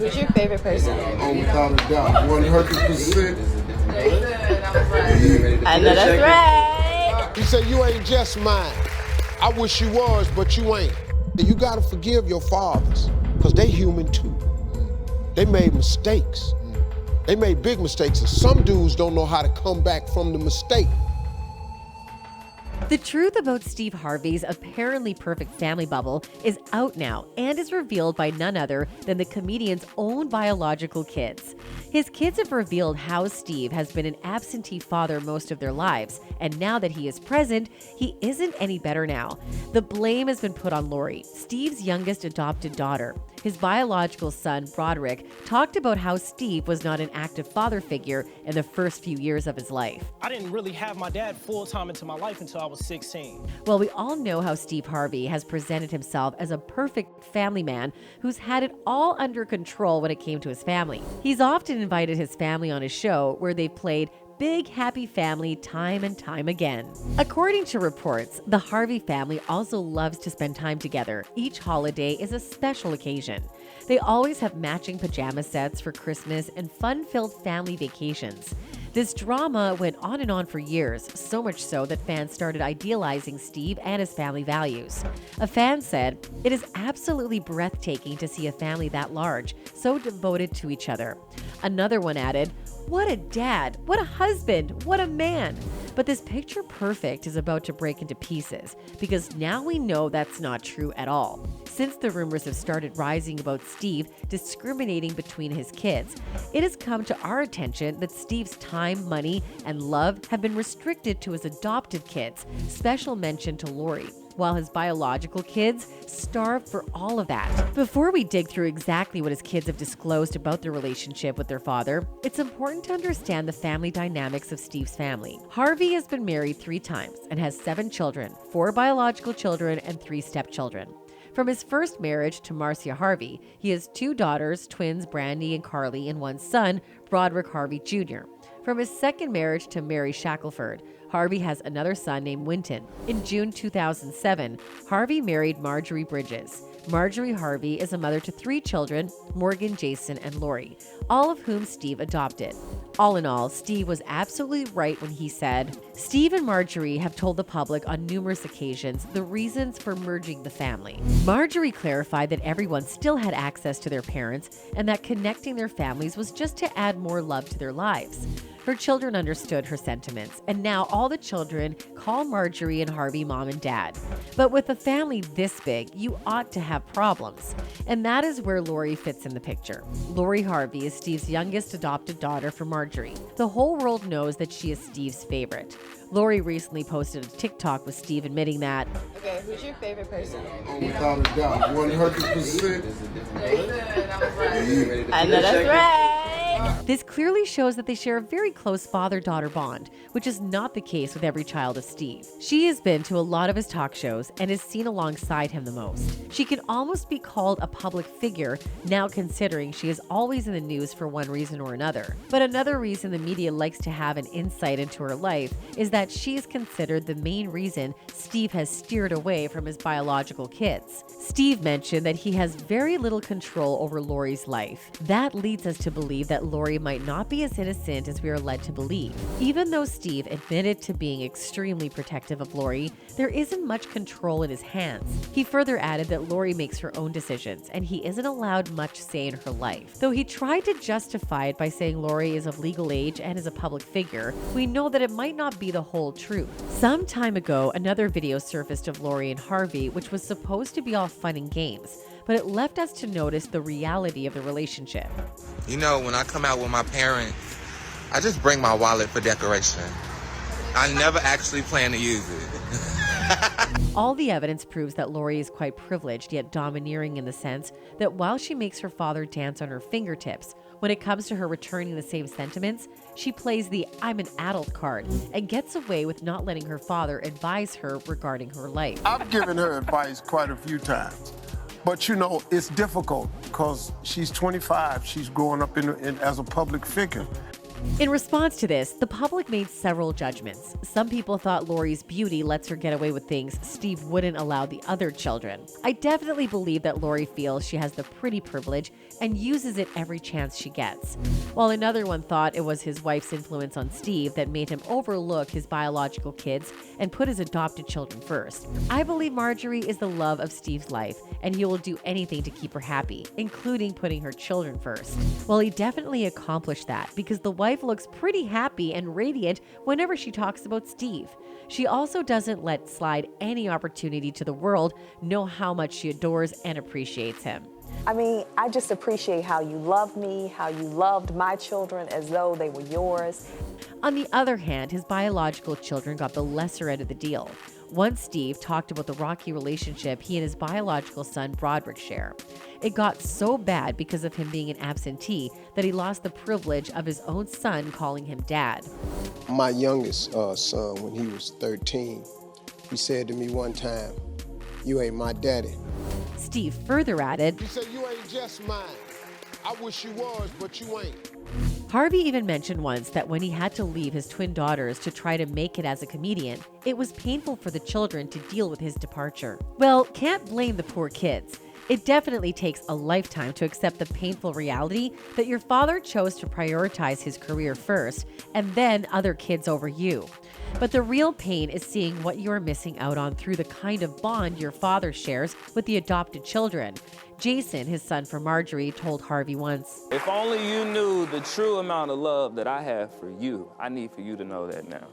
Who's your favorite person? Oh, without a doubt, 100%. I know that's right. He said, you ain't just mine. I wish you was, but you ain't. You gotta forgive your fathers, because they human too. They made mistakes. They made big mistakes, and some dudes don't know how to come back from the mistake. The truth about Steve Harvey's apparently perfect family bubble is out now and is revealed by none other than the comedian's own biological kids. His kids have revealed how Steve has been an absentee father most of their lives, and now that he is present, he isn't any better now. The blame has been put on Lori, Steve's youngest adopted daughter. His biological son, Broderick, talked about how Steve was not an active father figure in the first few years of his life. I didn't really have my dad full-time into my life until I was 16. Well, we all know how Steve Harvey has presented himself as a perfect family man who's had it all under control when it came to his family. He's often invited his family on his show where they've played big happy family time and time again. According to reports, the Harvey family also loves to spend time together. Each holiday is a special occasion. They always have matching pajama sets for Christmas and fun-filled family vacations. This drama went on and on for years, so much so that fans started idealizing Steve and his family values. A fan said, "It is absolutely breathtaking to see a family that large, so devoted to each other." Another one added, "What a dad, what a husband, what a man." But this picture perfect is about to break into pieces because now we know that's not true at all. Since the rumors have started rising about Steve discriminating between his kids, it has come to our attention that Steve's time, money, and love have been restricted to his adopted kids, special mention to Lori, while his biological kids starved for all of that. Before we dig through exactly what his kids have disclosed about their relationship with their father, it's important to understand the family dynamics of Steve's family. Harvey has been married 3 times and has 7 children, 4 biological children and 3 stepchildren. From his first marriage to Marcia Harvey, he has 2 daughters, twins Brandy and Carly, and 1 son, Broderick Harvey Jr. From his second marriage to Mary Shackelford, Harvey has another son named Wynton. In June 2007, Harvey married Marjorie Bridges. Marjorie Harvey is a mother to 3 children, Morgan, Jason, and Lori, all of whom Steve adopted. All in all, Steve was absolutely right when he said, "Steve and Marjorie have told the public on numerous occasions the reasons for merging the family." Marjorie clarified that everyone still had access to their parents and that connecting their families was just to add more love to their lives. Her children understood her sentiments, and now all the children call Marjorie and Harvey mom and dad. But with a family this big, you ought to have problems. And that is where Lori fits in the picture. Lori Harvey is Steve's youngest adopted daughter from Marjorie. The whole world knows that she is Steve's favorite. Lori recently posted a TikTok with Steve admitting that, Okay, who's your favorite person? Oh, without a doubt, 100%. I know that's right. this clearly shows that they share a very close father-daughter bond, which is not the case with every child of Steve. She has been to a lot of his talk shows and is seen alongside him the most. She can almost be called a public figure now, considering she is always in the news for one reason or another. But another reason the media likes to have an insight into her life is that she is considered the main reason Steve has steered away from his biological kids. Steve mentioned that he has very little control over Lori's life. That leads us to believe that Lori might not be as innocent as we are led to believe. Even though Steve admitted to being extremely protective of Lori, there isn't much control in his hands. He further added that Lori makes her own decisions and he isn't allowed much say in her life. Though he tried to justify it by saying Lori is of legal age and is a public figure, we know that it might not be the whole truth. Some time ago, another video surfaced of Lori and Harvey, which was supposed to be all fun and games, but it left us to notice the reality of the relationship. You know, when I come out with my parents, I just bring my wallet for decoration. I never actually plan to use it. All the evidence proves that Lori is quite privileged, yet domineering in the sense that while she makes her father dance on her fingertips, when it comes to her returning the same sentiments, she plays the "I'm an adult" card and gets away with not letting her father advise her regarding her life. I've given her advice quite a few times. But, you know, it's difficult because she's 25. She's growing up as a public figure. In response to this, the public made several judgments. Some people thought Lori's beauty lets her get away with things Steve wouldn't allow the other children. I definitely believe that Lori feels she has the pretty privilege and uses it every chance she gets. While another one thought it was his wife's influence on Steve that made him overlook his biological kids and put his adopted children first. I believe Marjorie is the love of Steve's life, and he will do anything to keep her happy, including putting her children first. Well, he definitely accomplished that because the wife looks pretty happy and radiant whenever she talks about Steve. She also doesn't let slide any opportunity to the world know how much she adores and appreciates him. I mean, I just appreciate how you love me, how you loved my children as though they were yours. On the other hand, his biological children got the lesser end of the deal. Once Steve talked about the rocky relationship he and his biological son Broderick share. It got so bad because of him being an absentee that he lost the privilege of his own son calling him dad. My youngest son, when he was 13, he said to me one time, "You ain't my daddy." Steve further added, He said, "You ain't just mine. I wish you was, but you ain't." Harvey even mentioned once that when he had to leave his twin daughters to try to make it as a comedian, it was painful for the children to deal with his departure. Well, can't blame the poor kids. It definitely takes a lifetime to accept the painful reality that your father chose to prioritize his career first and then other kids over you. But the real pain is seeing what you are missing out on through the kind of bond your father shares with the adopted children. Jason, his son from Marjorie, told Harvey once, "If only you knew the true amount of love that I have for you. I need for you to know that now."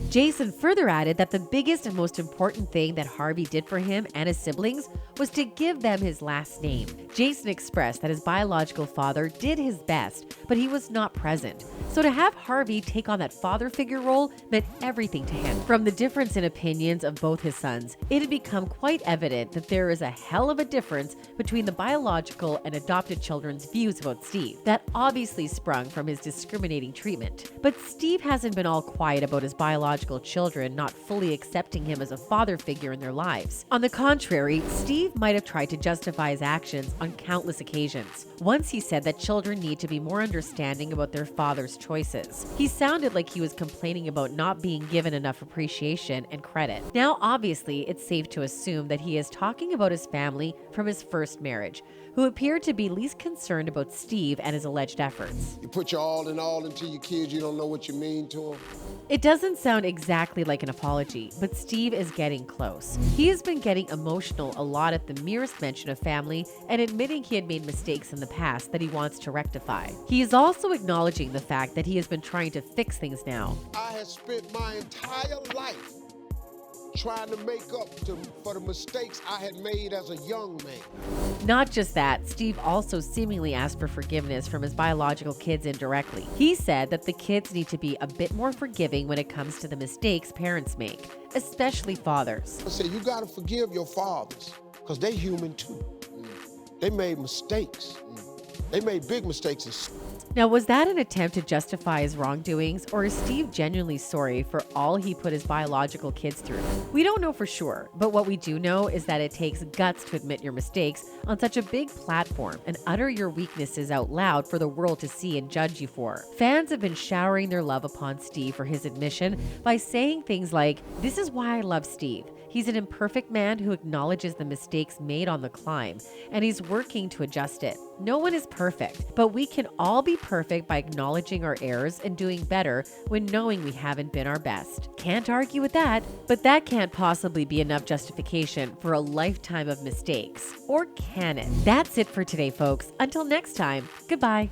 Jason further added that the biggest and most important thing that Harvey did for him and his siblings was to give them his last name. Jason expressed that his biological father did his best, but he was not present. So to have Harvey take on that father figure role meant everything to him. From the difference in opinions of both his sons, it had become quite evident that there is a hell of a difference between the biological and adopted children's views about Steve. That obviously sprung from his discriminating treatment. But Steve hasn't been all quiet about his biological children not fully accepting him as a father figure in their lives. On the contrary, Steve might have tried to justify his actions on countless occasions. Once he said that children need to be more understanding about their father's choices. He sounded like he was complaining about not being given enough appreciation and credit. Now, obviously, it's safe to assume that he is talking about his family from his first marriage, who appeared to be least concerned about Steve and his alleged efforts. You put your all into your kids, you don't know what you mean to them. It doesn't sound exactly like an apology, but Steve is getting close. He has been getting emotional a lot at the merest mention of family and admitting he had made mistakes in the past that he wants to rectify. He is also acknowledging the fact that he has been trying to fix things now. I had spent my entire life trying to make up for the mistakes I had made as a young man. Not just that, Steve also seemingly asked for forgiveness from his biological kids indirectly. He said that the kids need to be a bit more forgiving when it comes to the mistakes parents make, especially fathers. I said, you gotta forgive your fathers, because they human too. They made mistakes. They made big mistakes. Now, was that an attempt to justify his wrongdoings, or is Steve genuinely sorry for all he put his biological kids through? We don't know for sure, but what we do know is that it takes guts to admit your mistakes on such a big platform and utter your weaknesses out loud for the world to see and judge you for. Fans have been showering their love upon Steve for his admission by saying things like, "This is why I love Steve. He's an imperfect man who acknowledges the mistakes made on the climb, and he's working to adjust it. No one is perfect, but we can all be perfect by acknowledging our errors and doing better when knowing we haven't been our best." Can't argue with that, but that can't possibly be enough justification for a lifetime of mistakes. Or can it? That's it for today, folks. Until next time, goodbye.